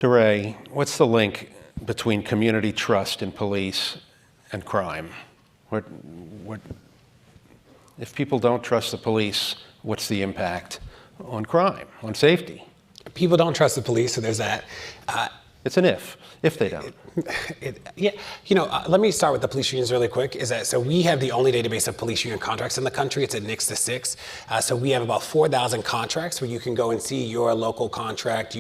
DeRay, what's the link between community trust in police and crime? What, if people don't trust the police, what's the impact on crime, on safety? People don't trust the police, so there's that. It's an if they don't. Yeah, let me start with the police unions really quick. So we have the only database of police union contracts in the country. It's at NICS. So we have about 4,000 contracts where you can go and see your local contract.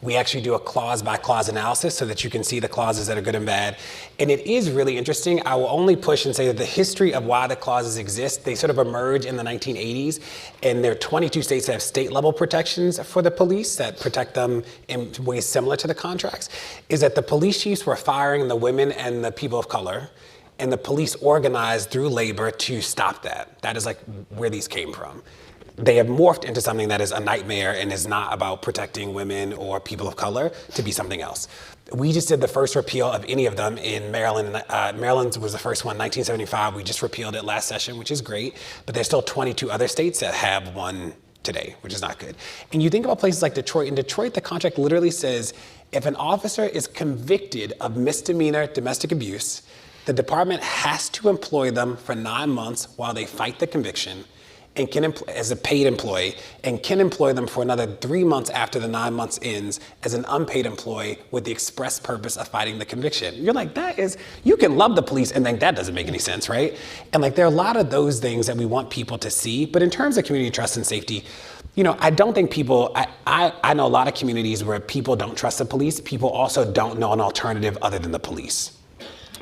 We actually do a clause by clause analysis so that you can see the clauses that are good and bad. And it is really interesting. I will only push and say that the history of why the clauses exist, they sort of emerge in the 1980s. And there are 22 states that have state level protections for the police that protect them in ways similar to the contracts, is that the police chiefs were firing the women and the people of color, and the police organized through labor to stop that. That is like where these came from. They have morphed into something that is a nightmare and is not about protecting women or people of color to be something else. We just did the first repeal of any of them in Maryland. Maryland was the first one, 1975. We just repealed it last session, which is great, but there's still 22 other states that have one today, which is not good. And you think about places like Detroit. In Detroit, the contract literally says, if an officer is convicted of misdemeanor domestic abuse, the department has to employ them for 9 months while they fight the conviction, and can as a paid employee, and can employ them for another 3 months after the 9 months ends as an unpaid employee with the express purpose of fighting the conviction. You're like, you can love the police and think that doesn't make any sense, right? And like, there are a lot of those things that we want people to see. But in terms of community trust and safety, I don't think I know a lot of communities where people don't trust the police. People also don't know an alternative other than the police.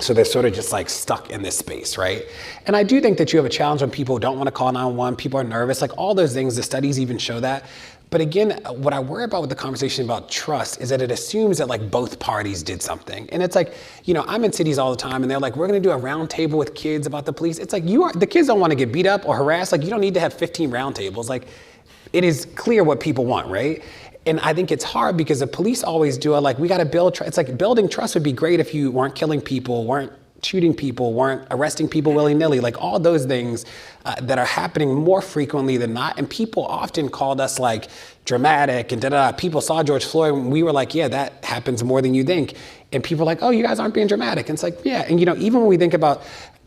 So they're sort of just like stuck in this space, right? And I do think that you have a challenge when people don't want to call 911, people are nervous, like all those things, the studies even show that. But again, what I worry about with the conversation about trust is that it assumes that like both parties did something. And it's like, I'm in cities all the time and they're like, we're going to do a round table with kids about the police. It's like, the kids don't want to get beat up or harassed. Like, you don't need to have 15 round tables. Like, it is clear what people want, right? And I think it's hard because the police always do we got to build trust. It's like building trust would be great if you weren't killing people, weren't shooting people, weren't arresting people willy-nilly, like all those things that are happening more frequently than not. And people often called us like dramatic and da-da-da. People saw George Floyd and we were like, yeah, that happens more than you think. And people are like, oh, you guys aren't being dramatic. And it's like, yeah. And even when we think about,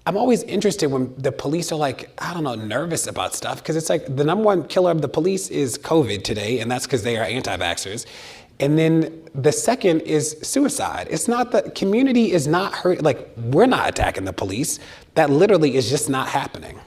I'm always interested when the police are like, nervous about stuff, because it's like the number one killer of the police is COVID today, and that's because they are anti-vaxxers. And then the second is suicide. It's not the community is not hurt, like we're not attacking the police. That literally is just not happening.